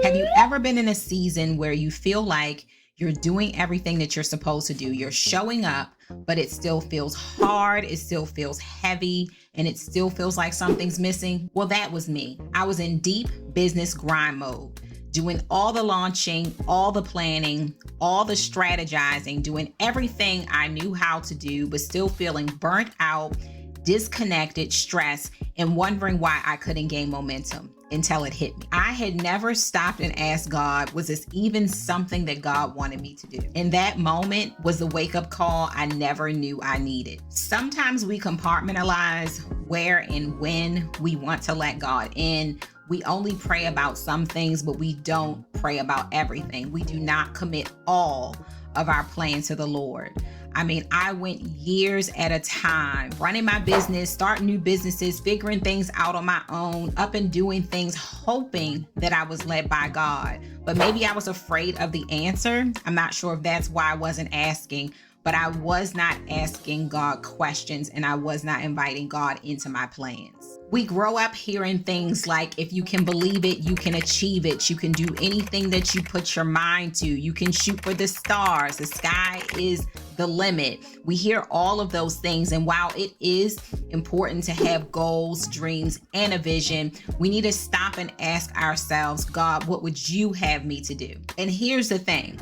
Have you ever been in a season where you feel like you're doing everything that you're supposed to do? You're showing up, but it still feels hard, it still feels heavy, and it still feels like something's missing? Well, that was me. I was in deep business grind mode, doing all the launching, all the planning, all the strategizing, doing everything I knew how to do, but still feeling burnt out, disconnected, stressed, and wondering why I couldn't gain momentum until it hit me. I had never stopped and asked God, was this even something that God wanted me to do? And that moment was the wake-up call I never knew I needed. Sometimes we compartmentalize where and when we want to let God in. We only pray about some things, but we don't pray about everything. We do not commit all of our plans to the Lord. I went years at a time running my business, starting new businesses, figuring things out on my own, up and doing things, hoping that I was led by God. But maybe I was afraid of the answer. I'm not sure if that's why I wasn't asking, but I was not asking God questions and I was not inviting God into my plans. We grow up hearing things like, if you can believe it, you can achieve it. You can do anything that you put your mind to. You can shoot for the stars. The sky is the limit. We hear all of those things. And while it is important to have goals, dreams, and a vision, we need to stop and ask ourselves, God, what would you have me to do? And here's the thing.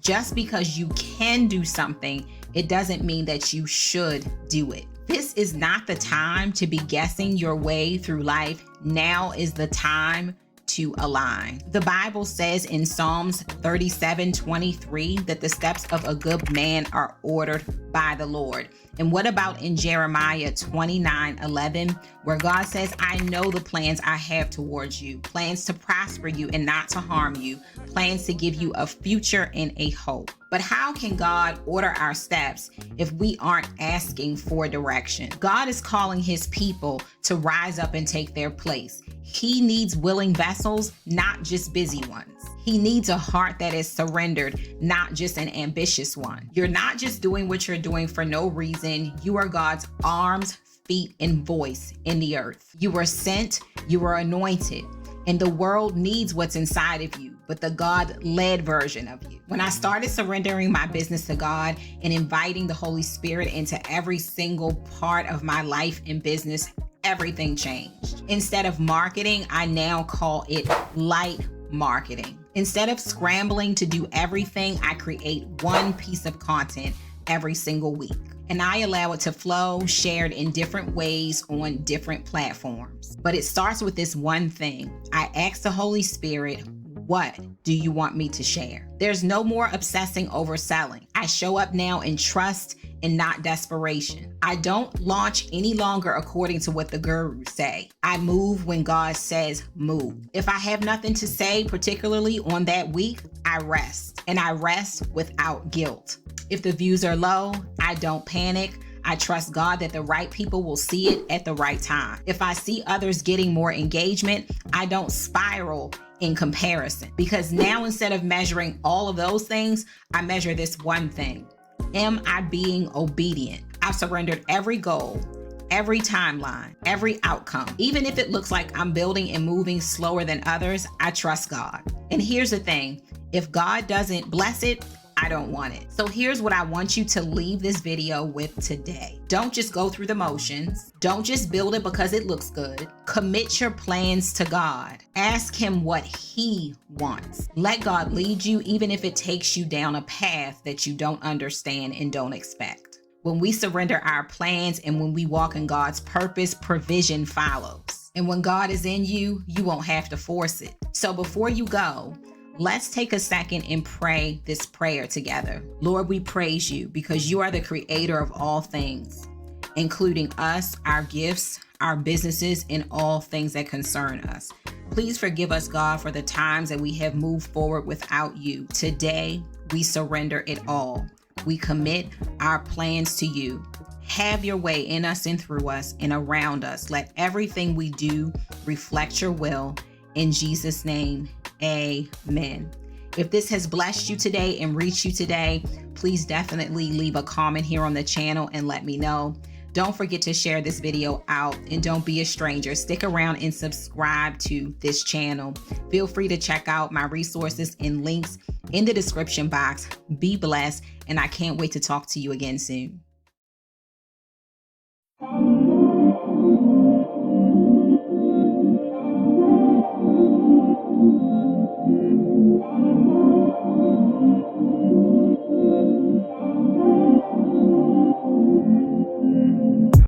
Just because you can do something, it doesn't mean that you should do it. This is not the time to be guessing your way through life. Now is the time to align. The Bible says in Psalms 37:23 that the steps of a good man are ordered by the Lord. And what about in Jeremiah 29:11, where God says, I know the plans I have towards you, plans to prosper you and not to harm you, plans to give you a future and a hope. But how can God order our steps if we aren't asking for direction? God is calling his people to rise up and take their place. He needs willing vessels, not just busy ones. He needs a heart that is surrendered, not just an ambitious one. You're not just doing what you're doing for no reason. You are God's arms, feet, and voice in the earth. You were sent, you were anointed, and the world needs what's inside of you, but the God-led version of you. When I started surrendering my business to God and inviting the Holy Spirit into every single part of my life and business, everything changed. Instead of marketing, I now call it light marketing. Instead of scrambling to do everything, I create one piece of content every single week. And I allow it to flow, shared in different ways on different platforms. But it starts with this one thing. I ask the Holy Spirit, what do you want me to share? There's no more obsessing over selling. I show up now in trust and not desperation. I don't launch any longer according to what the gurus say. I move when God says move. If I have nothing to say, particularly on that week, I rest, and I rest without guilt. If the views are low, I don't panic. I trust God that the right people will see it at the right time. If I see others getting more engagement, I don't spiral in comparison, because now instead of measuring all of those things, I measure this one thing. Am I being obedient? I've surrendered every goal, every timeline, every outcome. Even if it looks like I'm building and moving slower than others, I trust God. And here's the thing, if God doesn't bless it, I don't want it. So here's what I want you to leave this video with today. Don't just go through the motions. Don't just build it because it looks good. Commit your plans to God. Ask him what he wants. Let God lead you, even if it takes you down a path that you don't understand and don't expect. When we surrender our plans and when we walk in God's purpose, provision follows. And when God is in you, you won't have to force it. So before you go, let's take a second and pray this prayer together. Lord, we praise you because you are the creator of all things, including us, our gifts, our businesses, and all things that concern us. Please forgive us, God, for the times that we have moved forward without you. Today, we surrender it all. We commit our plans to you. Have your way in us and through us and around us. Let everything we do reflect your will. In Jesus' name, amen. If this has blessed you today and reached you today, please definitely leave a comment here on the channel and let me know. Don't forget to share this video out, and don't be a stranger. Stick around and subscribe to this channel. Feel free to check out my resources and links in the description box. Be blessed, and I can't wait to talk to you again soon.